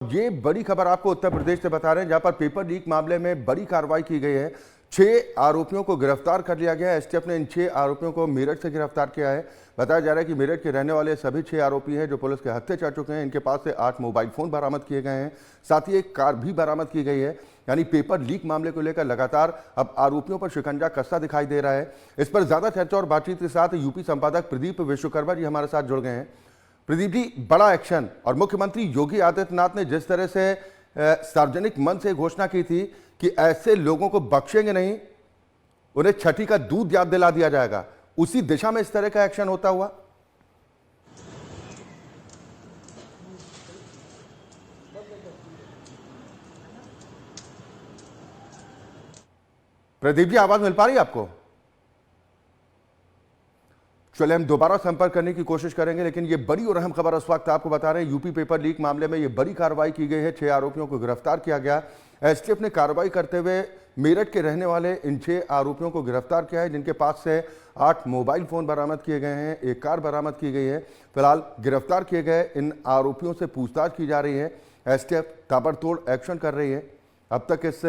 ये बड़ी खबर आपको उत्तर प्रदेश से बता रहे हैं, जहां पर पेपर लीक मामले में बड़ी कार्रवाई की गई है। 6 आरोपियों को गिरफ्तार कर लिया गया है। एसटीएफ ने इन 6 आरोपियों को मेरठ से गिरफ्तार किया है। बताया जा रहा है कि मेरठ के रहने वाले सभी 6 आरोपी हैं जो पुलिस के हत्थे चढ़ चुके हैं। इनके पास से 8 मोबाइल फोन बरामद किए गए हैं, साथ ही एक कार भी बरामद की गई है। यानी पेपर लीक मामले को लेकर लगातार अब आरोपियों पर शिकंजा कसता दिखाई दे रहा है। इस पर ज्यादा चर्चा और बातचीत के साथ यूपी संपादक प्रदीप विश्वकर्मा जी हमारे साथ जुड़ गए हैं। प्रदीप जी, बड़ा एक्शन, और मुख्यमंत्री योगी आदित्यनाथ ने जिस तरह से सार्वजनिक मंच से घोषणा की थी कि ऐसे लोगों को बख्शेंगे नहीं, उन्हें छठी का दूध याद दिला दिया जाएगा, उसी दिशा में इस तरह का एक्शन होता हुआ। प्रदीप जी, आवाज मिल पा रही है आपको? चलिए, हम दोबारा संपर्क करने की कोशिश करेंगे, लेकिन ये बड़ी और अहम खबर इस वक्त आपको बता रहे हैं। यूपी पेपर लीक मामले में ये बड़ी कार्रवाई की गई है। 6 आरोपियों को गिरफ्तार किया गया। एसटीएफ ने कार्रवाई करते हुए मेरठ के रहने वाले इन 6 आरोपियों को गिरफ्तार किया है, जिनके पास से 8 मोबाइल फोन बरामद किए गए हैं, एक कार बरामद की गई है। फिलहाल गिरफ्तार किए गए इन आरोपियों से पूछताछ की जा रही है। एसटीएफ ताबड़तोड़ एक्शन कर रही है। अब तक इस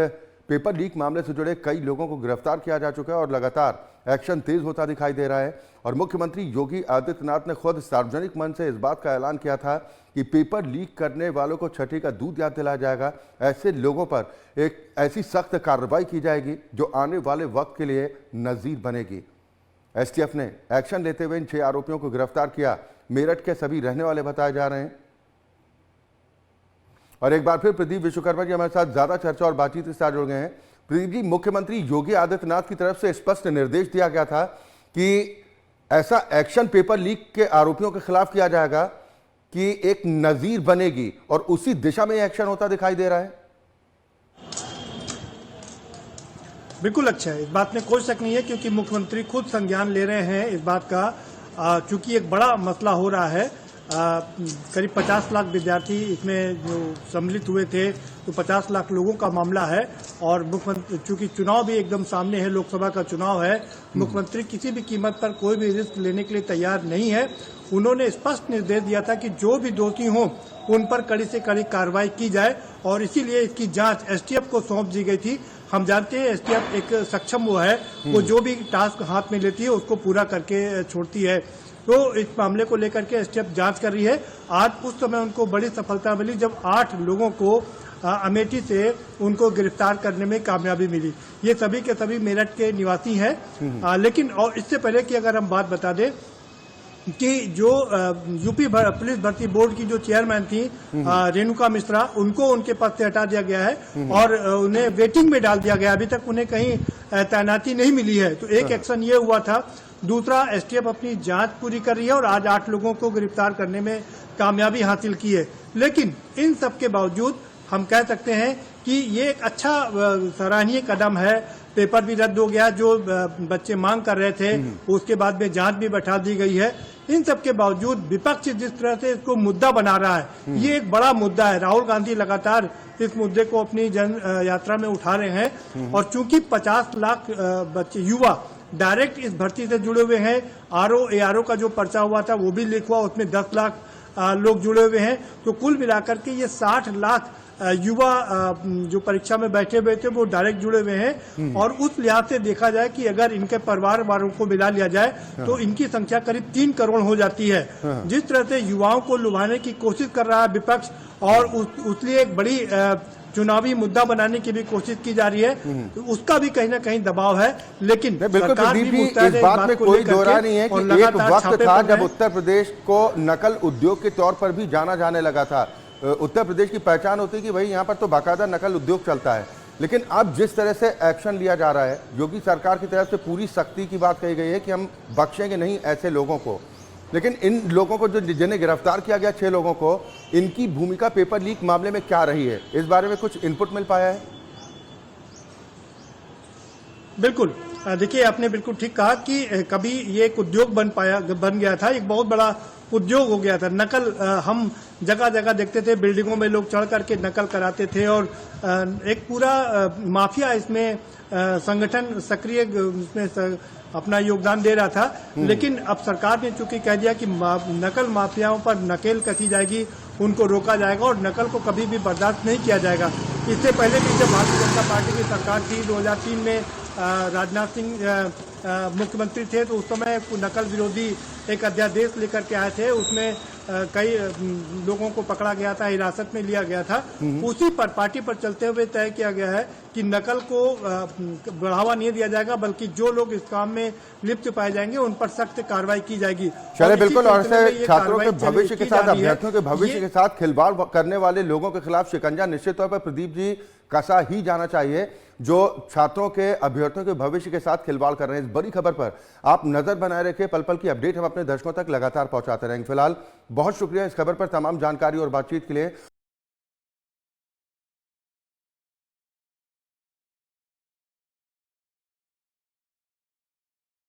पेपर लीक मामले से जुड़े कई लोगों को गिरफ्तार किया जा चुका है और लगातार एक्शन तेज होता दिखाई दे रहा है। और मुख्यमंत्री योगी आदित्यनाथ ने खुद सार्वजनिक मंच से इस बात का ऐलान किया था कि पेपर लीक करने वालों को छठी का दूध याद दिलाया जाएगा। ऐसे लोगों पर एक ऐसी सख्त कार्रवाई की जाएगी जो आने वाले वक्त के लिए नजीर बनेगी। एसटीएफ ने एक्शन लेते हुए इन 6 आरोपियों को गिरफ्तार किया। मेरठ के सभी रहने वाले बताए जा रहे हैं। और एक बार फिर प्रदीप विश्वकर्मा जी हमारे साथ ज्यादा चर्चा और बातचीत के साथ जुड़ गए हैं। प्रदीप जी, मुख्यमंत्री योगी आदित्यनाथ की तरफ से स्पष्ट निर्देश दिया गया था कि ऐसा एक्शन पेपर लीक के आरोपियों के खिलाफ किया जाएगा कि एक नजीर बनेगी, और उसी दिशा में एक्शन होता दिखाई दे रहा है। बिल्कुल अच्छा है, इस बात में कोई शक नहीं है, क्योंकि मुख्यमंत्री खुद संज्ञान ले रहे हैं इस बात का। चूंकि एक बड़ा मसला हो रहा है। करीब 50 लाख विद्यार्थी इसमें जो सम्मिलित हुए थे, तो 50 लाख लोगों का मामला है। और मुख्यमंत्री, चूंकि चुनाव भी एकदम सामने है, लोकसभा का चुनाव है, मुख्यमंत्री किसी भी कीमत पर कोई भी रिस्क लेने के लिए तैयार नहीं है। उन्होंने स्पष्ट निर्देश दिया था कि जो भी दोषी हों उन पर कड़ी से कड़ी कार्रवाई की जाए, और इसीलिए इसकी जांच एसटीएफ को सौंप दी गई थी। हम जानते हैं एसटीएफ एक सक्षम वो है, वो जो भी टास्क हाथ में लेती है उसको पूरा करके छोड़ती है। तो इस मामले को लेकर के एसटीएफ जांच कर रही है। आज उस समय उनको बड़ी सफलता मिली जब 8 लोगों को अमेठी से उनको गिरफ्तार करने में कामयाबी मिली। ये सभी के सभी मेरठ के निवासी हैं। लेकिन और इससे पहले की अगर हम बात बता दें कि जो यूपी पुलिस भर्ती बोर्ड की जो चेयरमैन थी रेणुका मिश्रा, उनको उनके पद से हटा दिया गया है और उन्हें वेटिंग में डाल दिया गया। अभी तक उन्हें कहीं तैनाती नहीं मिली है। तो एक एक्शन ये हुआ था। दूसरा, एसटीएफ अपनी जांच पूरी कर रही है और आज 8 लोगों को गिरफ्तार करने में कामयाबी हासिल की है। लेकिन इन सब के बावजूद हम कह सकते हैं कि ये एक अच्छा सराहनीय कदम है। पेपर भी रद्द हो गया जो बच्चे मांग कर रहे थे, उसके बाद में जांच भी बैठा दी गई है। इन सब के बावजूद विपक्ष जिस तरह से इसको मुद्दा बना रहा है, ये एक बड़ा मुद्दा है। राहुल गांधी लगातार इस मुद्दे को अपनी जन यात्रा में उठा रहे हैं। और चूंकि 50 लाख बच्चे युवा डायरेक्ट इस भर्ती से जुड़े हुए हैं, ARO का जो पर्चा हुआ था वो भी लीक हुआ, उसमें 10 लाख लोग जुड़े हुए हैं। तो कुल मिलाकर के ये 60 लाख युवा जो परीक्षा में बैठे हुए थे वो डायरेक्ट जुड़े हुए हैं। और उस लिहाज से देखा जाए कि अगर इनके परिवार वालों को मिला लिया जाए तो इनकी संख्या करीब 3 करोड़ हो जाती है। जिस तरह से युवाओं को लुभाने की कोशिश कर रहा है विपक्ष, और उसलिए एक बड़ी चुनावी मुद्दा बनाने की भी कोशिश की जा रही है, तो उसका भी कहीं ना कहीं दबाव है। लेकिन सरकार भी मुस्तैद है, इस बात में कोई दोहरा नहीं है कि एक वक्त था जब उत्तर प्रदेश को नकल उद्योग के तौर पर भी जाना जाने लगा था। उत्तर प्रदेश की पहचान होती है कि भाई यहाँ पर तो बाकायदा नकल उद्योग चलता है। लेकिन अब जिस तरह से एक्शन लिया जा रहा है, योगी सरकार की तरफ से पूरी सख्ती की बात कही गई है कि हम बख्शेंगे नहीं ऐसे लोगों को। लेकिन इन लोगों को जो जिन्हें गिरफ्तार किया गया, 6 लोगों को, इनकी भूमिका पेपर लीक मामले में क्या रही है, इस बारे में कुछ इनपुट मिल पाया है? बिल्कुल। देखिए, आपने बिल्कुल ठीक कहा कि कभी ये एक उद्योग बन गया था, एक बहुत बड़ा उद्योग हो गया था। नकल हम जगह जगह देखते थे, बिल्डिंगों में लोग चढ़ करके नकल कराते थे और एक पूरा माफिया इसमें संगठन सक्रिय इसमें अपना योगदान दे रहा था। लेकिन अब सरकार ने चूंकि कह दिया कि नकल माफियाओं पर नकेल कसी जाएगी, उनको रोका जाएगा और नकल को कभी भी बर्दाश्त नहीं किया जाएगा। इससे पहले भी जब भारतीय जनता पार्टी की सरकार थी 2003 में, राजनाथ सिंह मुख्यमंत्री थे, तो उस समय नकल विरोधी एक अध्यादेश लेकर के आए थे। उसमें कई लोगों को पकड़ा गया था, हिरासत में लिया गया था। उसी पर पार्टी पर चलते हुए तय किया गया है कि नकल को बढ़ावा नहीं दिया जाएगा, बल्कि जो लोग इस काम में लिप्त पाए जाएंगे उन पर सख्त कार्रवाई की जाएगी। चले बिल्कुल, और ऐसे छात्रों के भविष्य के साथ, अभ्यर्थियों के भविष्य के साथ खिलवाड़ करने वाले लोगों के खिलाफ शिकंजा निश्चित तौर पर प्रदीप जी कसा ही जाना चाहिए, जो छात्रों के, अभ्यर्थियों के भविष्य के साथ खिलवाड़ कर रहे हैं। इस बड़ी खबर पर आप नजर बनाए रखें, पल पल की अपडेट हम अपने दर्शकों तक लगातार पहुंचाते रहेंगे। फिलहाल बहुत शुक्रिया इस खबर पर तमाम जानकारी और बातचीत के लिए।